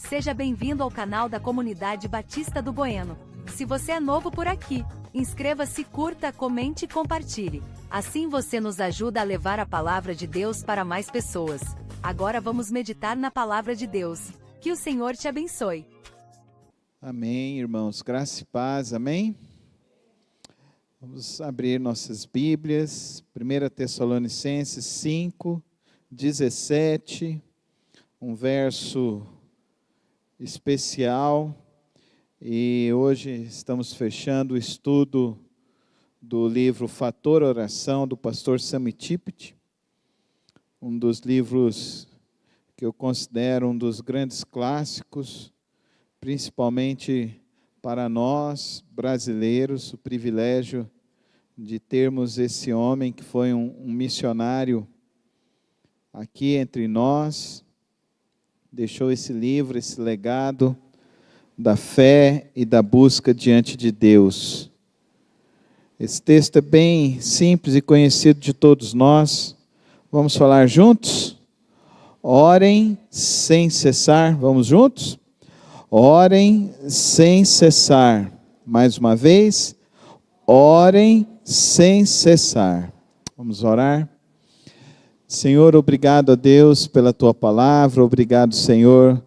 Seja bem-vindo ao canal da Comunidade Batista do Bueno. Se você é novo por aqui, inscreva-se, curta, comente e compartilhe. Assim você nos ajuda a levar a palavra de Deus para mais pessoas. Agora vamos meditar na palavra de Deus. Que o Senhor te abençoe. Amém, irmãos. Graça e paz, amém? Vamos abrir nossas Bíblias. 1 Tessalonicenses 5, 17, um verso especial. E hoje estamos fechando o estudo do livro Fator Oração, do pastor Sammy Tippit, um dos livros que eu considero um dos grandes clássicos, principalmente para nós, brasileiros, o privilégio de termos esse homem que foi um missionário aqui entre nós, deixou esse livro, esse legado da fé e da busca diante de Deus. Esse texto é bem simples e conhecido de todos nós. Vamos falar juntos? Orem sem cessar. Vamos juntos? Orem sem cessar. Mais uma vez. Orem sem cessar. Vamos orar? Senhor, obrigado a Deus pela Tua palavra. Obrigado, Senhor,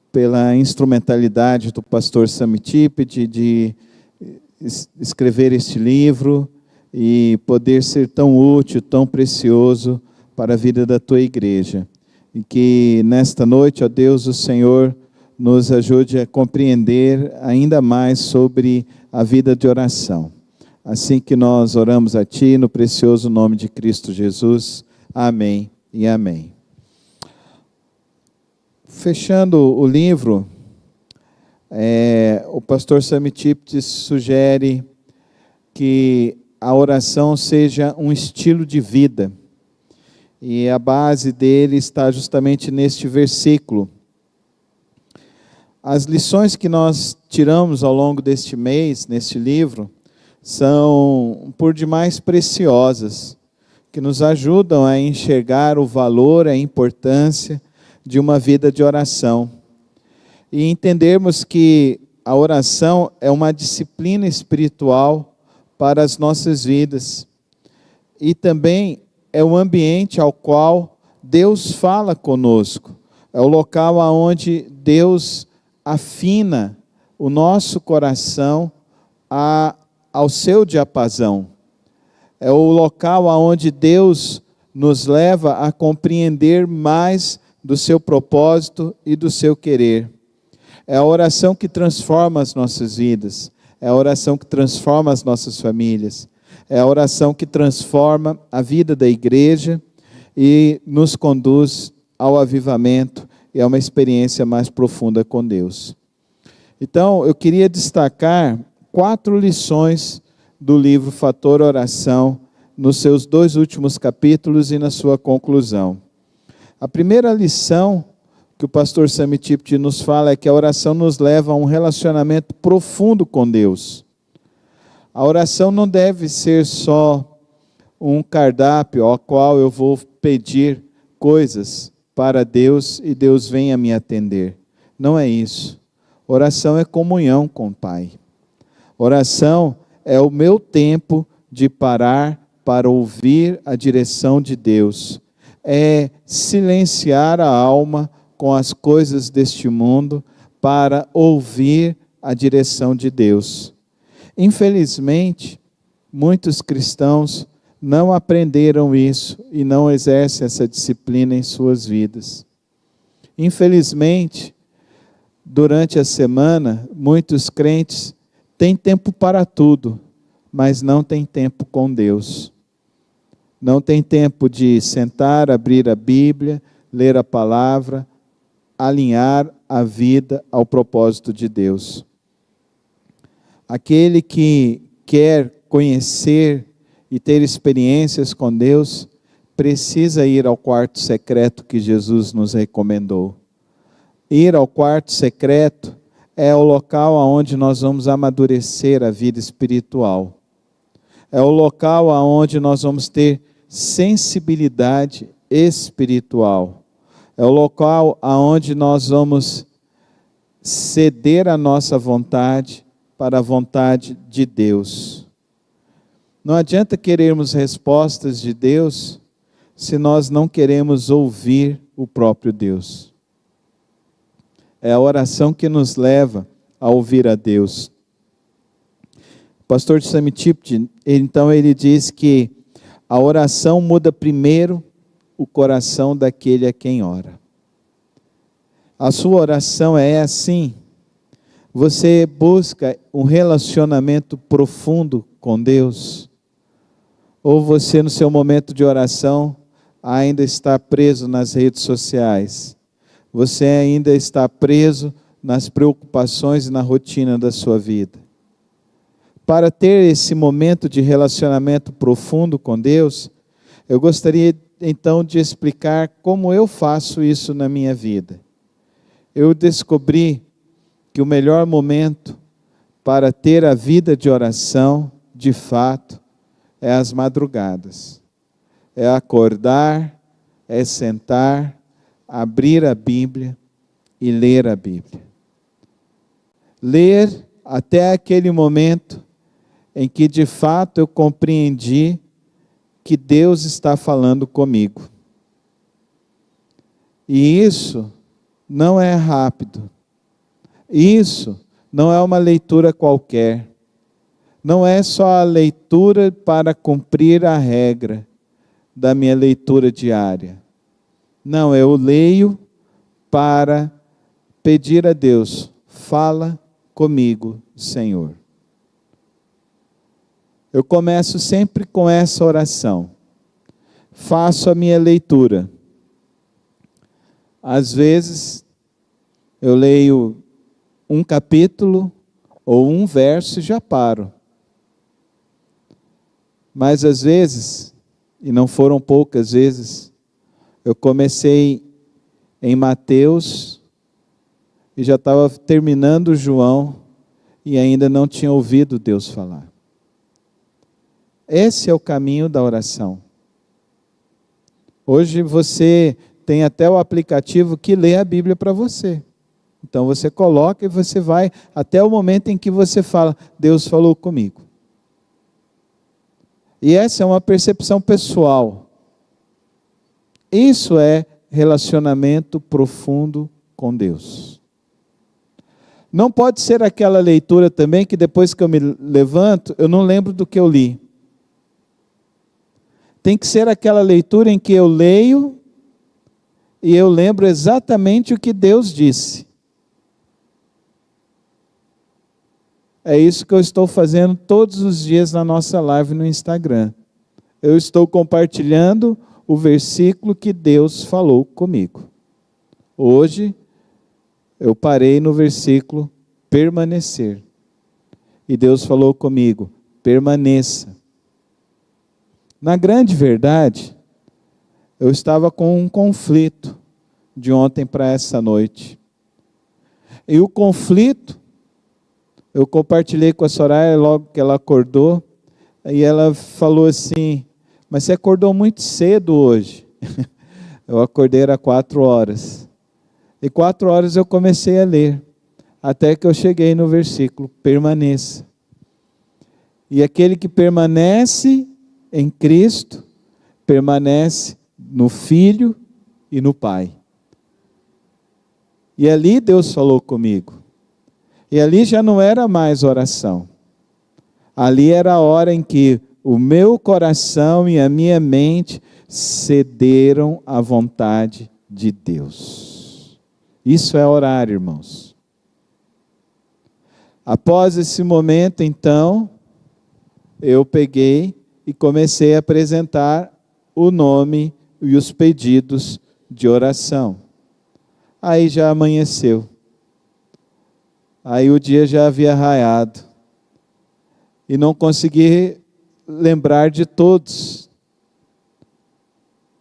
pela instrumentalidade do pastor Sammy Tippit de escrever este livro e poder ser tão útil, tão precioso para a vida da Tua igreja. E que nesta noite, ó Deus, o Senhor nos ajude a compreender ainda mais sobre a vida de oração. Assim que nós oramos a Ti, no precioso nome de Cristo Jesus. Amém e amém. Fechando o livro, o pastor Sammy Tippit sugere que a oração seja um estilo de vida. E a base dele está justamente neste versículo. As lições que nós tiramos ao longo deste mês, neste livro, são por demais preciosas, que nos ajudam a enxergar o valor, a importância de uma vida de oração. E entendermos que a oração é uma disciplina espiritual para as nossas vidas. E também é o ambiente ao qual Deus fala conosco. É o local onde Deus afina o nosso coração ao seu diapasão. É o local onde Deus nos leva a compreender mais do seu propósito e do seu querer. É a oração que transforma as nossas vidas. É a oração que transforma as nossas famílias. É a oração que transforma a vida da igreja e nos conduz ao avivamento e a uma experiência mais profunda com Deus. Então, eu queria destacar 4 lições do livro Fator Oração, nos seus 2 últimos capítulos e na sua conclusão. A primeira lição que o pastor Sammy Tippit nos fala é que a oração nos leva a um relacionamento profundo com Deus. A oração não deve ser só um cardápio ao qual eu vou pedir coisas para Deus e Deus venha me atender. Não é isso. Oração é comunhão com o Pai. Oração é o meu tempo de parar para ouvir a direção de Deus. É silenciar a alma com as coisas deste mundo para ouvir a direção de Deus. Infelizmente, muitos cristãos não aprenderam isso e não exercem essa disciplina em suas vidas. Infelizmente, durante a semana, muitos crentes têm tempo para tudo, mas não têm tempo com Deus. Não tem tempo de sentar, abrir a Bíblia, ler a palavra, alinhar a vida ao propósito de Deus. Aquele que quer conhecer e ter experiências com Deus, precisa ir ao quarto secreto que Jesus nos recomendou. Ir ao quarto secreto é o local onde nós vamos amadurecer a vida espiritual. É o local onde nós vamos ter sensibilidade espiritual. É o local onde nós vamos ceder a nossa vontade para a vontade de Deus. Não adianta querermos respostas de Deus se nós não queremos ouvir o próprio Deus. É a oração que nos leva a ouvir a Deus. O pastor Sami Tipton, então, ele diz que a oração muda primeiro o coração daquele a quem ora. A sua oração é assim: você busca um relacionamento profundo com Deus? Ou você, no seu momento de oração, ainda está preso nas redes sociais? Você ainda está preso nas preocupações e na rotina da sua vida? Para ter esse momento de relacionamento profundo com Deus, eu gostaria então de explicar como eu faço isso na minha vida. Eu descobri que o melhor momento para ter a vida de oração, de fato, é as madrugadas. É acordar, é sentar, abrir a Bíblia e ler a Bíblia. Ler até aquele momento em que de fato eu compreendi que Deus está falando comigo. E isso não é rápido. Isso não é uma leitura qualquer. Não é só a leitura para cumprir a regra da minha leitura diária. Não, eu leio para pedir a Deus: fala comigo, Senhor. Eu começo sempre com essa oração. Faço a minha leitura. Às vezes, eu leio um capítulo ou um verso e já paro. Mas às vezes, e não foram poucas vezes, eu comecei em Mateus e já estava terminando João e ainda não tinha ouvido Deus falar. Esse é o caminho da oração. Hoje você tem até o aplicativo que lê a Bíblia para você. Então você coloca e você vai até o momento em que você fala: Deus falou comigo. E essa é uma percepção pessoal. Isso é relacionamento profundo com Deus. Não pode ser aquela leitura também que depois que eu me levanto, eu não lembro do que eu li. Tem que ser aquela leitura em que eu leio e eu lembro exatamente o que Deus disse. É isso que eu estou fazendo todos os dias na nossa live no Instagram. Eu estou compartilhando o versículo que Deus falou comigo. Hoje, eu parei no versículo permanecer. E Deus falou comigo: permaneça. Na grande verdade, eu estava com um conflito de ontem para essa noite. E o conflito, eu compartilhei com a Soraya logo que ela acordou, e ela falou assim: mas você acordou muito cedo hoje. Eu acordei às 4 horas. E 4 horas eu comecei a ler, até que eu cheguei no versículo: permaneça. E aquele que permanece em Cristo, permanece no Filho e no Pai. E ali Deus falou comigo. E ali já não era mais oração. Ali era a hora em que o meu coração e a minha mente cederam à vontade de Deus. Isso é orar, irmãos. Após esse momento, então, eu peguei e comecei a apresentar o nome e os pedidos de oração. Aí já amanheceu. Aí o dia já havia raiado. E não consegui lembrar de todos.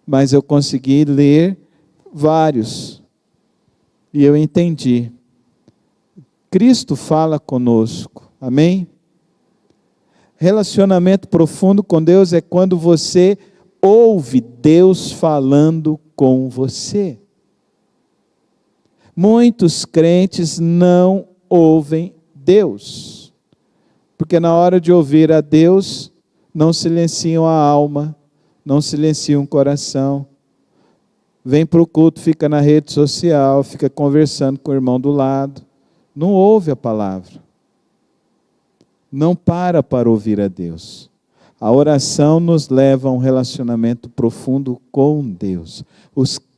Mas eu consegui ler vários. E eu entendi. Cristo fala conosco. Amém? Relacionamento profundo com Deus é quando você ouve Deus falando com você. Muitos crentes não ouvem Deus, porque na hora de ouvir a Deus, não silenciam a alma, não silenciam o coração. Vem para o culto, fica na rede social, fica conversando com o irmão do lado. Não ouve a palavra. Não para ouvir a Deus. A oração nos leva a um relacionamento profundo com Deus.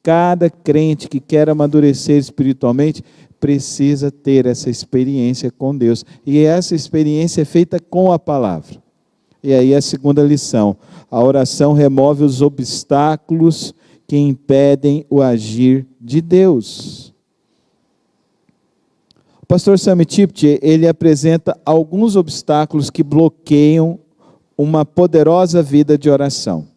Cada crente que quer amadurecer espiritualmente precisa ter essa experiência com Deus. E essa experiência é feita com a palavra. E aí a segunda lição. A oração remove os obstáculos que impedem o agir de Deus. O pastor Sammy Tiptree, ele apresenta alguns obstáculos que bloqueiam uma poderosa vida de oração.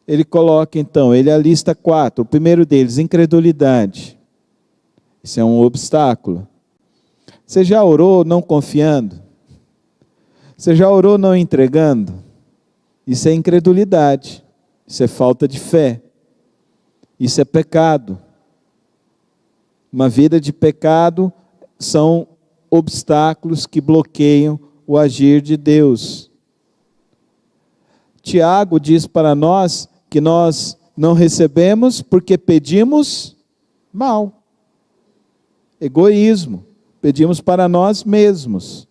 Ele coloca então, ele alista 4. O primeiro deles, incredulidade. Isso é um obstáculo. Você já orou não confiando? Você já orou não entregando? Isso é incredulidade. Isso é falta de fé. Isso é pecado. Uma vida de pecado são obstáculos que bloqueiam o agir de Deus. Tiago diz para nós que nós não recebemos porque pedimos mal. Egoísmo. Pedimos para nós mesmos.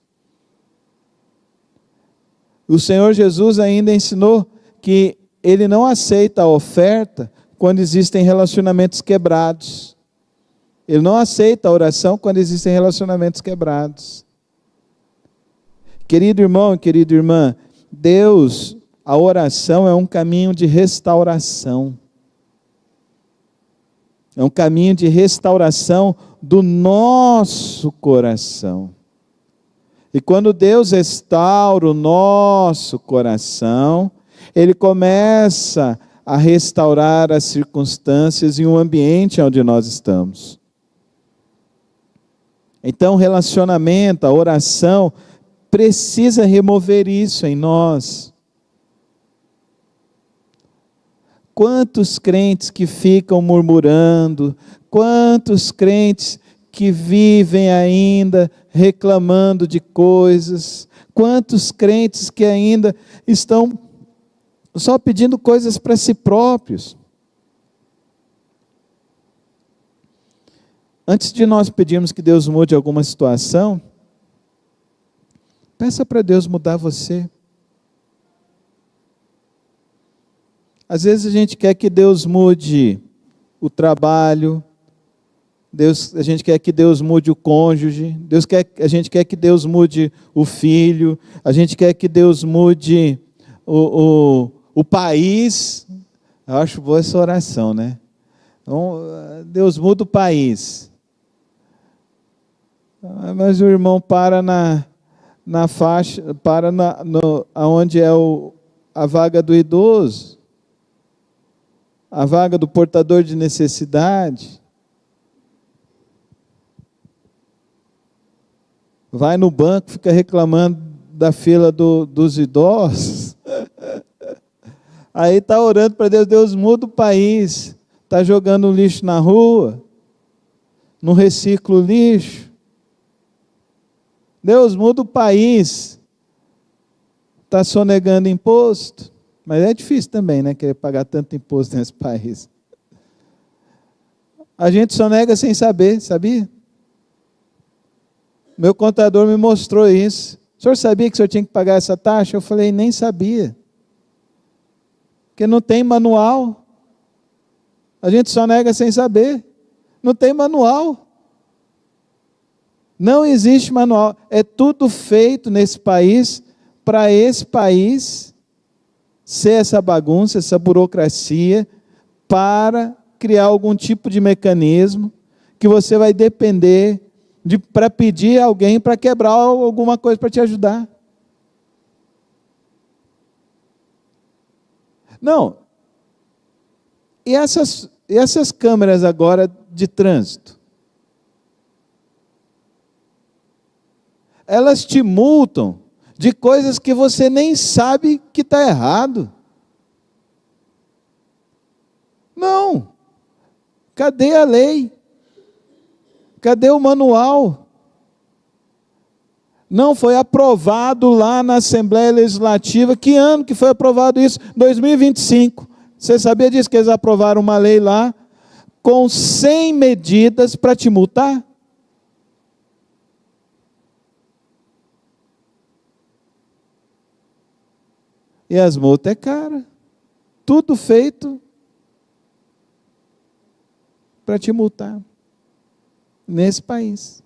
O Senhor Jesus ainda ensinou que Ele não aceita a oferta quando existem relacionamentos quebrados. Ele não aceita a oração quando existem relacionamentos quebrados. Querido irmão e querida irmã, Deus, a oração é um caminho de restauração. É um caminho de restauração do nosso coração. E quando Deus restaura o nosso coração, Ele começa a restaurar as circunstâncias e o ambiente onde nós estamos. Então, o relacionamento, a oração, precisa remover isso em nós. Quantos crentes que ficam murmurando, quantos crentes que vivem ainda reclamando de coisas, quantos crentes que ainda estão só pedindo coisas para si próprios. Antes de nós pedirmos que Deus mude alguma situação, peça para Deus mudar você. Às vezes a gente quer que Deus mude o trabalho, a gente quer que Deus mude o cônjuge, a gente quer que Deus mude o filho, a gente quer que Deus mude o país. Eu acho boa essa oração, né? Então, Deus muda o país. Mas o irmão para na faixa, onde é a vaga do idoso, a vaga do portador de necessidade. Vai no banco, fica reclamando da fila dos idosos. Aí está orando para Deus, Deus muda o país. Está jogando lixo na rua, não recicla o lixo. Deus muda o país. Está sonegando imposto. Mas é difícil também, né? Querer pagar tanto imposto nesse país. A gente sonega sem saber, sabia? Meu contador me mostrou isso. O senhor sabia que o senhor tinha que pagar essa taxa? Eu falei, nem sabia. Porque não tem manual. A gente sonega sem saber. Não tem manual. Não existe manual. É tudo feito nesse país para esse país ser essa bagunça, essa burocracia, para criar algum tipo de mecanismo que você vai depender para pedir a alguém para quebrar alguma coisa para te ajudar. Não. E essas câmeras agora de trânsito? Elas te multam de coisas que você nem sabe que está errado. Não. Cadê a lei? Cadê o manual? Não foi aprovado lá na Assembleia Legislativa. Que ano que foi aprovado isso? 2025. Você sabia disso, que eles aprovaram uma lei lá com 100 medidas para te multar? E as multas é cara. Tudo feito para te multar. Nesse país.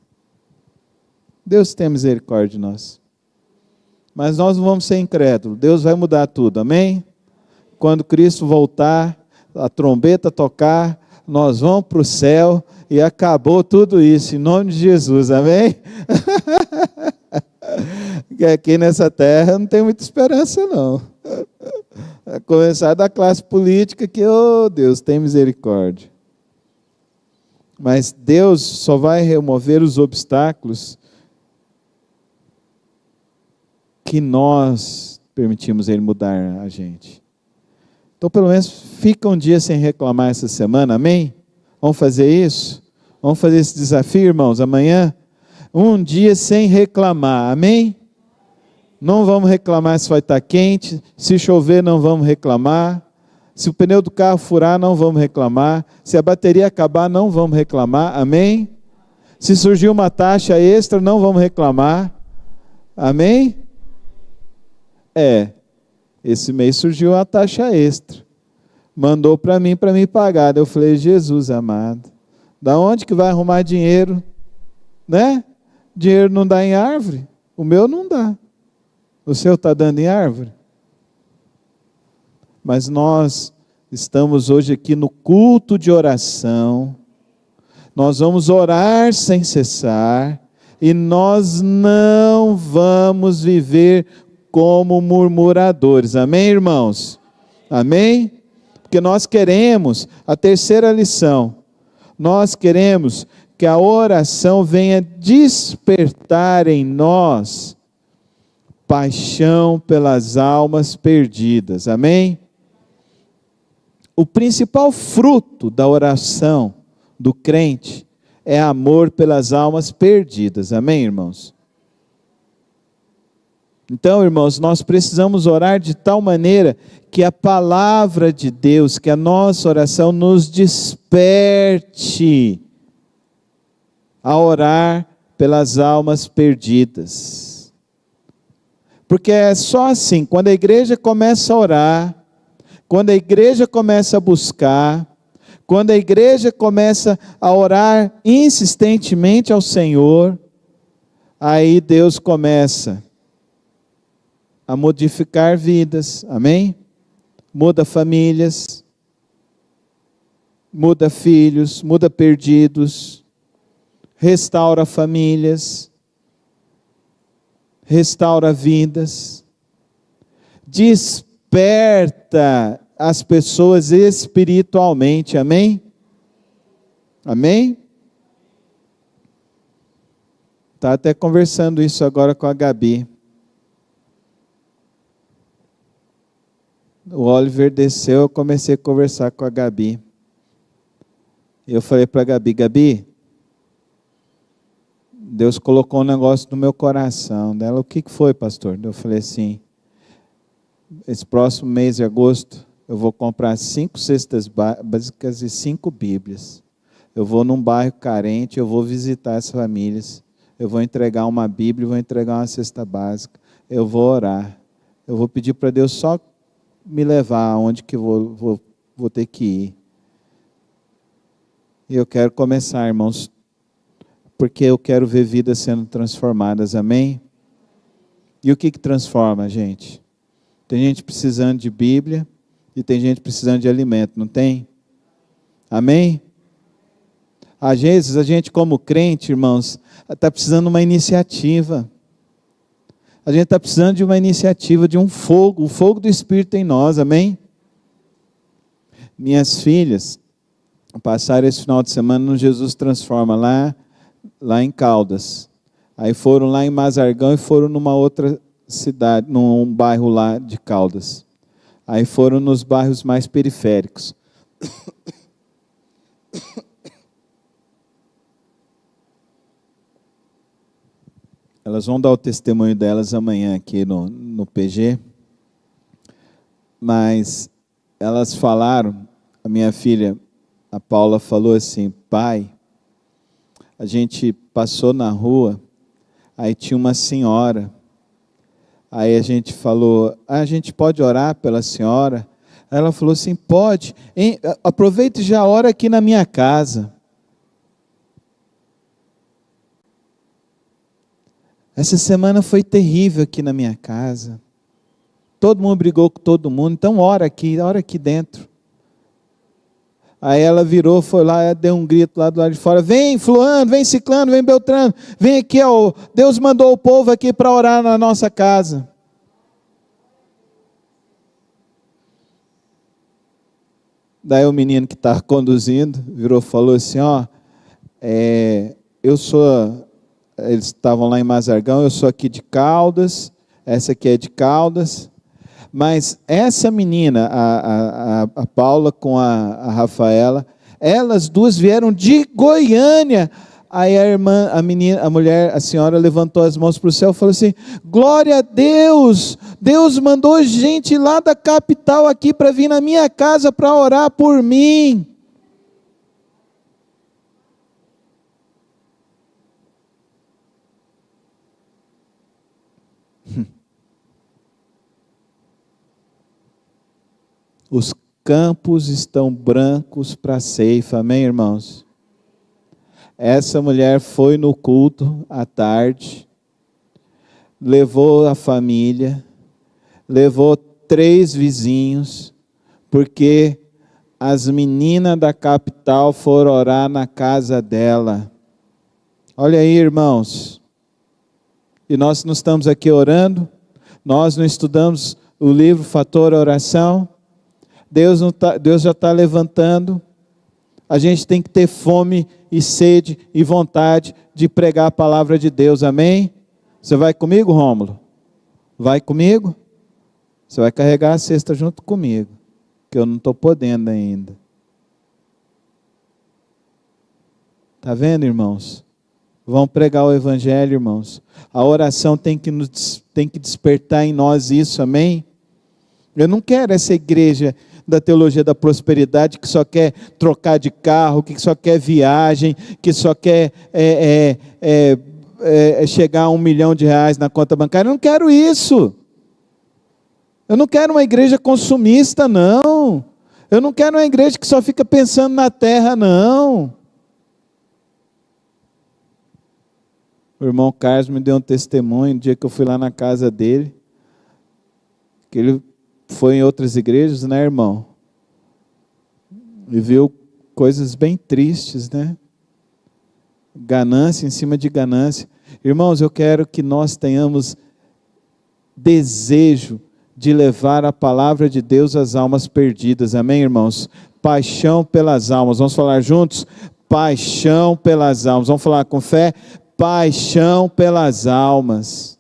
Deus tem misericórdia de nós. Mas nós não vamos ser incrédulos. Deus vai mudar tudo, amém? Quando Cristo voltar, a trombeta tocar, nós vamos para o céu e acabou tudo isso, em nome de Jesus, amém? Que aqui nessa terra não tem muita esperança, não. A começar da classe política que, oh Deus, tem misericórdia. Mas Deus só vai remover os obstáculos que nós permitimos Ele mudar a gente. Então, pelo menos, fica um dia sem reclamar essa semana, amém? Vamos fazer isso? Vamos fazer esse desafio, irmãos, amanhã? Um dia sem reclamar, amém? Não vamos reclamar se vai estar quente, se chover não vamos reclamar, se o pneu do carro furar não vamos reclamar, se a bateria acabar não vamos reclamar, amém? Se surgir uma taxa extra não vamos reclamar, amém? Esse mês surgiu uma taxa extra, mandou para mim pagar, eu falei, Jesus amado, da onde que vai arrumar dinheiro, né? Dinheiro não dá em árvore, o meu não dá. O seu está dando em árvore? Mas nós estamos hoje aqui no culto de oração. Nós vamos orar sem cessar. E nós não vamos viver como murmuradores. Amém, irmãos? Amém? Porque nós queremos, a terceira lição, nós queremos que a oração venha despertar em nós paixão pelas almas perdidas, amém? O principal fruto da oração do crente é amor pelas almas perdidas, amém, irmãos? Então, irmãos, nós precisamos orar de tal maneira que a palavra de Deus, que a nossa oração nos desperte a orar pelas almas perdidas. Porque é só assim, quando a igreja começa a orar, quando a igreja começa a buscar, quando a igreja começa a orar insistentemente ao Senhor, aí Deus começa a modificar vidas, amém? Muda famílias, muda filhos, muda perdidos, restaura famílias, restaura vidas, desperta as pessoas espiritualmente, amém? Amém? Está até conversando isso agora com a Gabi. O Oliver desceu, eu comecei a conversar com a Gabi. Eu falei para a Gabi, Gabi, Deus colocou um negócio no meu coração. Dela, o que foi, pastor? Eu falei assim, esse próximo mês de agosto, eu vou comprar 5 cestas básicas e 5 Bíblias. Eu vou num bairro carente, eu vou visitar as famílias. Eu vou entregar uma Bíblia, vou entregar uma cesta básica. Eu vou orar. Eu vou pedir para Deus só me levar aonde que vou ter que ir. E eu quero começar, irmãos, porque eu quero ver vidas sendo transformadas, amém? E o que transforma, gente? Tem gente precisando de Bíblia e tem gente precisando de alimento, não tem? Amém? Às vezes a gente como crente, irmãos, está precisando de uma iniciativa. A gente está precisando de uma iniciativa, de um fogo, o fogo do Espírito em nós, amém? Minhas filhas passaram esse final de semana no Jesus Transforma, lá em Caldas. Aí foram lá em Mazargão e foram numa outra cidade, num bairro lá de Caldas. Aí foram nos bairros mais periféricos. Elas vão dar o testemunho delas amanhã aqui no PG. Mas elas falaram, a minha filha, a Paula, falou assim: pai, a gente passou na rua, aí tinha uma senhora. Aí a gente falou: a gente pode orar pela senhora? Ela falou assim: pode, aproveite e já ora aqui na minha casa. Essa semana foi terrível aqui na minha casa. Todo mundo brigou com todo mundo, então ora aqui dentro. Aí ela virou, foi lá, deu um grito lá do lado de fora: vem fulano, vem ciclano, vem beltrano, vem aqui, ó, Deus mandou o povo aqui para orar na nossa casa. Daí o menino que estava conduzindo, virou e falou assim: ó, eles estavam lá em Mazargão, eu sou aqui de Caldas, essa aqui é de Caldas, mas essa menina, a Paula com a Rafaela, elas duas vieram de Goiânia. Aí a senhora levantou as mãos para o céu e falou assim: glória a Deus, Deus mandou gente lá da capital aqui para vir na minha casa para orar por mim. Os campos estão brancos para a ceifa, amém, irmãos? Essa mulher foi no culto à tarde, levou a família, levou 3 vizinhos, porque as meninas da capital foram orar na casa dela. Olha aí, irmãos, e nós não estamos aqui orando, nós não estudamos o livro Fator Oração. Deus já está levantando. A gente tem que ter fome e sede e vontade de pregar a palavra de Deus, amém? Você vai comigo, Rômulo? Vai comigo? Você vai carregar a cesta junto comigo, que eu não estou podendo ainda. Está vendo, irmãos? Vamos pregar o evangelho, irmãos. A oração tem que despertar em nós isso, amém? Eu não quero essa igreja da teologia da prosperidade que só quer trocar de carro, que só quer viagem, que só quer chegar a R$1 milhão na conta bancária. Eu não quero isso. Eu não quero uma igreja consumista, não. Eu não quero uma igreja que só fica pensando na terra, não. O irmão Carlos me deu um testemunho no dia que eu fui lá na casa dele, que ele foi em outras igrejas, né, irmão? E viu coisas bem tristes, né? Ganância em cima de ganância. Irmãos, eu quero que nós tenhamos desejo de levar a palavra de Deus às almas perdidas. Amém, irmãos? Paixão pelas almas. Vamos falar juntos? Paixão pelas almas. Vamos falar com fé? Paixão pelas almas.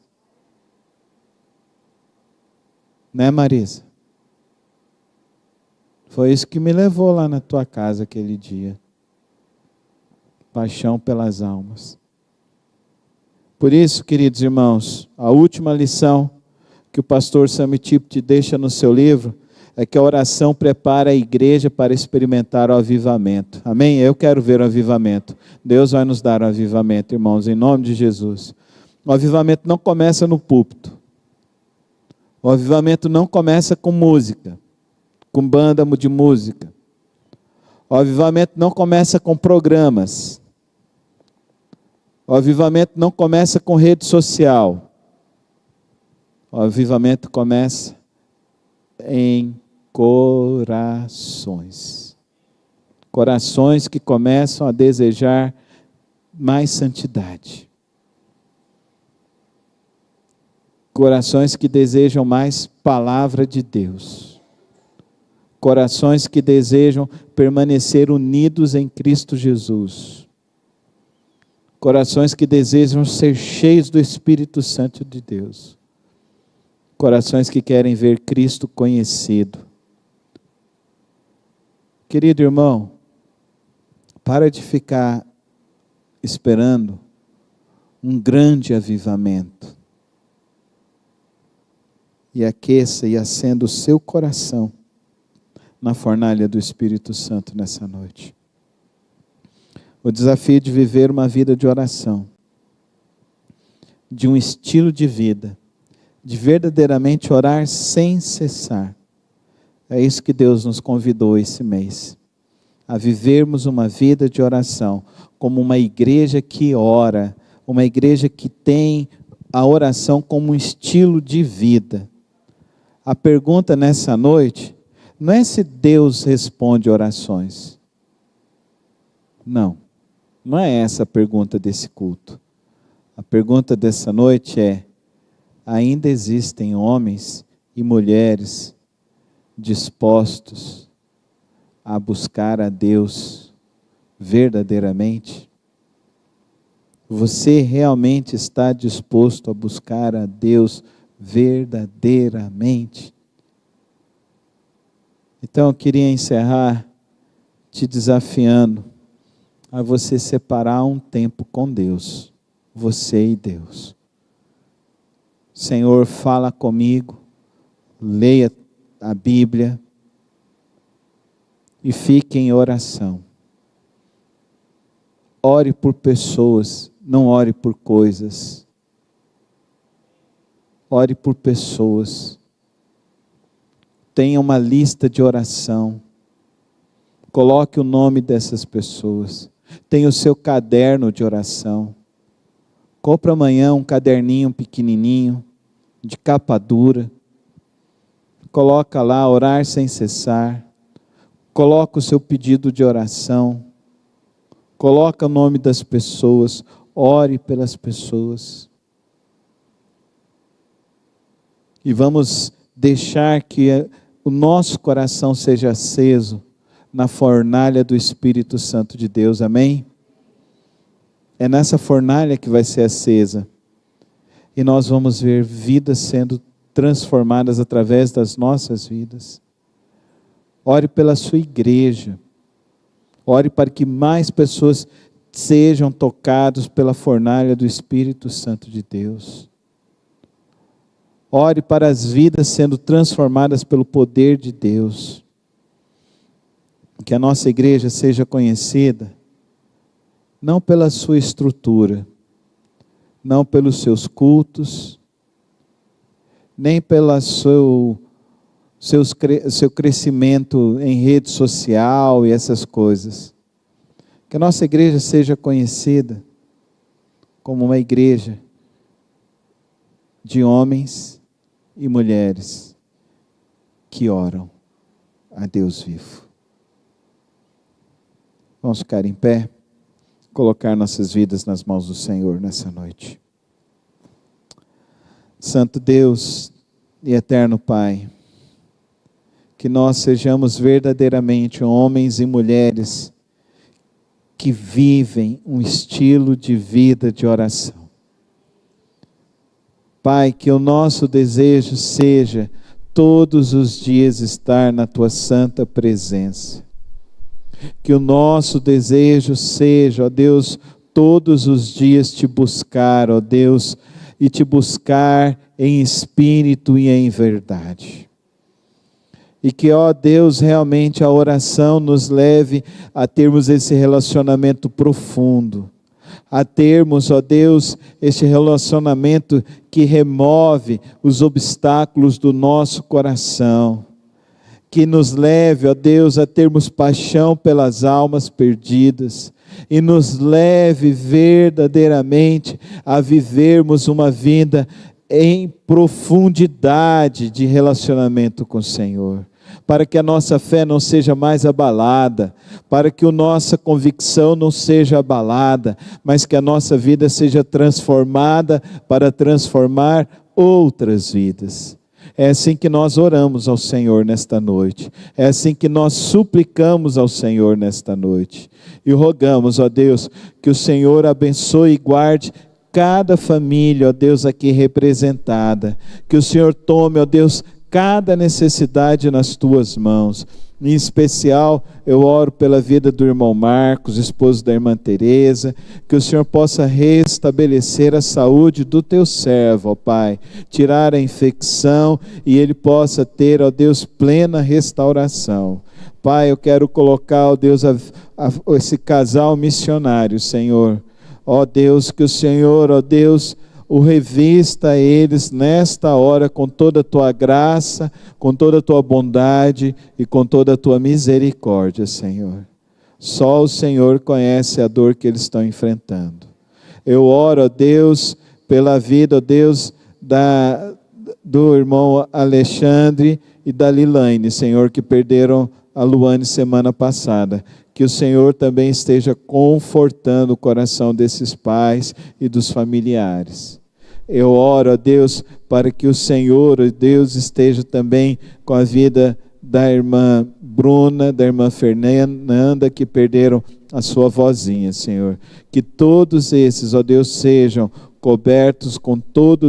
Né, Marisa? Foi isso que me levou lá na tua casa aquele dia. Paixão pelas almas. Por isso, queridos irmãos, a última lição que o pastor Samitip te deixa no seu livro é que a oração prepara a igreja para experimentar o avivamento. Amém? Eu quero ver o avivamento. Deus vai nos dar o avivamento, irmãos, em nome de Jesus. O avivamento não começa no púlpito. O avivamento não começa com música, com banda de música. O avivamento não começa com programas. O avivamento não começa com rede social. O avivamento começa em corações. Corações que começam a desejar mais santidade. Corações que desejam mais palavra de Deus. Corações que desejam permanecer unidos em Cristo Jesus. Corações que desejam ser cheios do Espírito Santo de Deus. Corações que querem ver Cristo conhecido. Querido irmão, para de ficar esperando um grande avivamento. E aqueça e acenda o seu coração na fornalha do Espírito Santo nessa noite. O desafio de viver uma vida de oração, de um estilo de vida, de verdadeiramente orar sem cessar. É isso que Deus nos convidou esse mês, a vivermos uma vida de oração, como uma igreja que ora, uma igreja que tem a oração como um estilo de vida. A pergunta nessa noite não é se Deus responde orações. Não é essa a pergunta desse culto. A pergunta dessa noite é: ainda existem homens e mulheres dispostos a buscar a Deus verdadeiramente? Você realmente está disposto a buscar a Deus verdadeiramente? Então eu queria encerrar te desafiando a você separar um tempo com Deus, você e Deus. Senhor, fala comigo, leia a Bíblia e fique em oração. Ore por pessoas, não ore por coisas. Ore por pessoas. Tenha uma lista de oração. Coloque o nome dessas pessoas. Tenha o seu caderno de oração. Compre amanhã um caderninho pequenininho, de capa dura. Coloca lá, orar sem cessar. Coloca o seu pedido de oração. Coloca o nome das pessoas. Ore pelas pessoas. E vamos deixar que o nosso coração seja aceso na fornalha do Espírito Santo de Deus, amém? É nessa fornalha que vai ser acesa. E nós vamos ver vidas sendo transformadas através das nossas vidas. Ore pela sua igreja. Ore para que mais pessoas sejam tocadas pela fornalha do Espírito Santo de Deus. Ore para as vidas sendo transformadas pelo poder de Deus. Que a nossa igreja seja conhecida, não pela sua estrutura, não pelos seus cultos, nem pelo seu crescimento em rede social e essas coisas. Que a nossa igreja seja conhecida como uma igreja de homens e mulheres que oram a Deus vivo. Vamos ficar em pé, colocar nossas vidas nas mãos do Senhor nessa noite. Santo Deus e eterno Pai, que nós sejamos verdadeiramente homens e mulheres que vivem um estilo de vida de oração. Pai, que o nosso desejo seja todos os dias estar na Tua santa presença. Que o nosso desejo seja, ó Deus, todos os dias te buscar, ó Deus, e te buscar em espírito e em verdade. E que, ó Deus, realmente a oração nos leve a termos esse relacionamento profundo, a termos, ó Deus, este relacionamento que remove os obstáculos do nosso coração, que nos leve, ó Deus, a termos paixão pelas almas perdidas, e nos leve verdadeiramente a vivermos uma vida em profundidade de relacionamento com o Senhor, para que a nossa fé não seja mais abalada, para que a nossa convicção não seja abalada, mas que a nossa vida seja transformada para transformar outras vidas. É assim que nós oramos ao Senhor nesta noite. É assim que nós suplicamos ao Senhor nesta noite. E rogamos, ó Deus, que o Senhor abençoe e guarde cada família, ó Deus, aqui representada. Que o Senhor tome, ó Deus, cada necessidade nas Tuas mãos. Em especial, eu oro pela vida do irmão Marcos, esposo da irmã Teresa, que o Senhor possa restabelecer a saúde do teu servo, ó Pai, tirar a infecção e ele possa ter, ó Deus, plena restauração. Pai, eu quero colocar, ó Deus, esse casal missionário, Senhor. Ó Deus, que o Senhor, ó Deus, o revista a eles nesta hora com toda a tua graça, com toda a tua bondade e com toda a tua misericórdia, Senhor. Só o Senhor conhece a dor que eles estão enfrentando. Eu oro, ó Deus, pela vida, ó Deus, do irmão Alexandre e da Lilaine, Senhor, que perderam a Luane semana passada. Que o Senhor também esteja confortando o coração desses pais e dos familiares. Eu oro a Deus para que o Senhor, ó Deus, esteja também com a vida da irmã Bruna, da irmã Fernanda, que perderam a sua vozinha, Senhor. Que todos esses, ó Deus, sejam cobertos com toda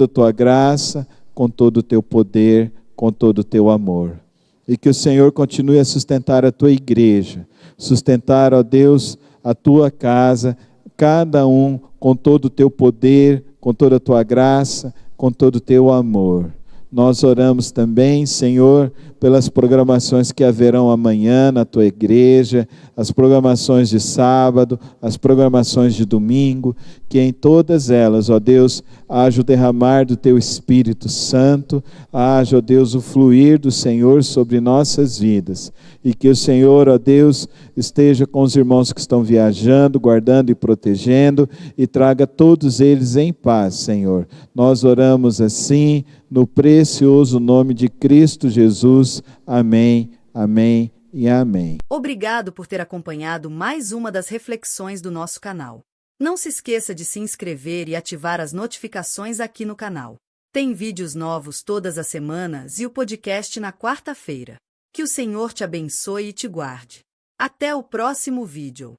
a tua graça, com todo o teu poder, com todo o teu amor. E que o Senhor continue a sustentar a tua igreja, sustentar, ó Deus, a tua casa, cada um com todo o teu poder, com toda a tua graça, com todo o teu amor. Nós oramos também, Senhor, pelas programações que haverão amanhã na tua igreja, as programações de sábado, as programações de domingo, que em todas elas, ó Deus, haja o derramar do teu Espírito Santo, haja, ó Deus, o fluir do Senhor sobre nossas vidas, e que o Senhor, ó Deus, esteja com os irmãos que estão viajando, guardando e protegendo, e traga todos eles em paz, Senhor. Nós oramos assim, no precioso nome de Cristo Jesus. Amém, amém e amém. Obrigado por ter acompanhado mais uma das reflexões do nosso canal. Não se esqueça de se inscrever e ativar as notificações aqui no canal. Tem vídeos novos todas as semanas e o podcast na quarta-feira. Que o Senhor te abençoe e te guarde. Até o próximo vídeo.